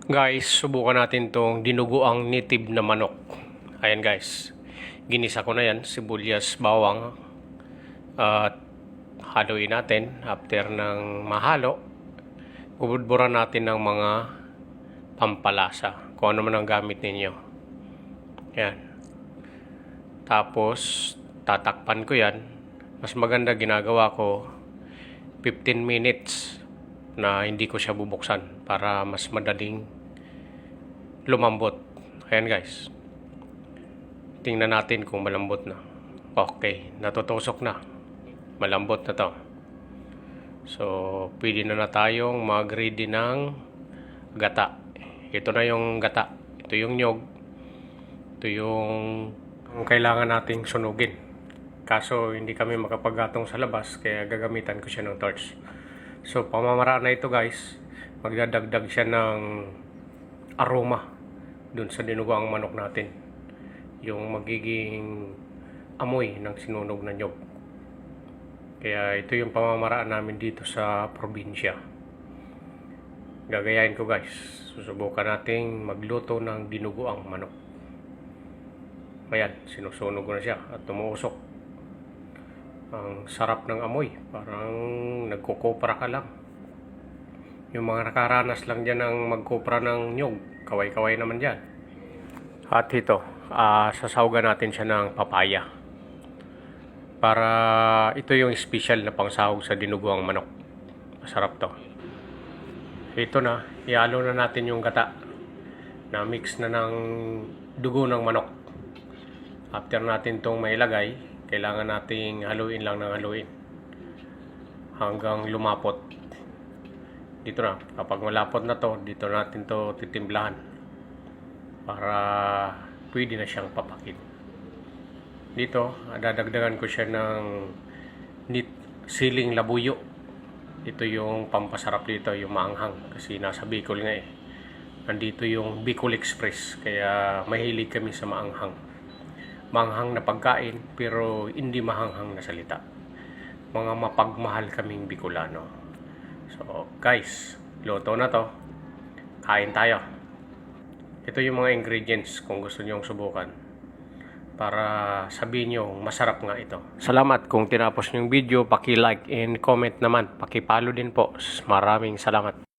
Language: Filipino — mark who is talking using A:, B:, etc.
A: Guys, subukan natin tong dinuguang native na manok. Ayan guys, ginisa ko na yan, sibuyas, bawang. At haluin natin. After ng mahalo, bubudburan natin ng mga pampalasa. Kung ano man ang gamit ninyo. Ayan. Tapos, tatakpan ko yan. Mas maganda ginagawa ko 15 minutes na hindi ko siya bubuksan para mas madaling lumambot. Ayan guys, tingnan natin kung malambot na. Okay, natutusok na, malambot na to. So pwede na tayong mag-ready ng gata. Ito na yung gata, ito yung nyog, ito yung kailangan nating sunugin. Kaso hindi kami makapaggatong sa labas, kaya gagamitan ko siya ng torch. So pamamaraan na ito guys, magdadagdag siya ng aroma dun sa dinuguang manok natin, yung magiging amoy ng sinunog na nyog. Kaya ito yung pamamaraan namin dito sa probinsya. Gagayahin ko guys, susubukan nating magluto ng dinuguang manok. Ayan, sinusunog ko na siya at tumuusok. Ang sarap ng amoy, parang nagkukopra ka lang. Yung mga nakaranas lang dyan ng magkopra ng nyog, kaway-kaway naman dyan. At ito, sasawgan natin siya ng papaya. Para ito yung special na pangsahog sa dinuguang manok. Masarap to. Ito na, ihalo na natin yung gata na mix na ng dugo ng manok. After natin itong mailagay, kailangan nating haluin lang ng haluin hanggang lumapot. Dito na, kapag malapot na to, dito natin to titimplahan para pwede na siyang papakin. Dito, dadagdagan ko siya ng siling labuyo. Ito yung pampasarap dito, yung maanghang, kasi nasa Bicol nga eh. Nandito yung Bicol Express, kaya mahilig kami sa maanghang. Maanghang na pagkain, pero hindi mahanghang na salita. Mga mapagmahal kaming Bicolano. So guys, luto na to. Kain tayo. Ito yung mga ingredients kung gusto nyong subukan, para sabihin nyo masarap nga ito. Salamat kung tinapos yung video, paki-like and comment naman. Paki-follow din po. Maraming salamat.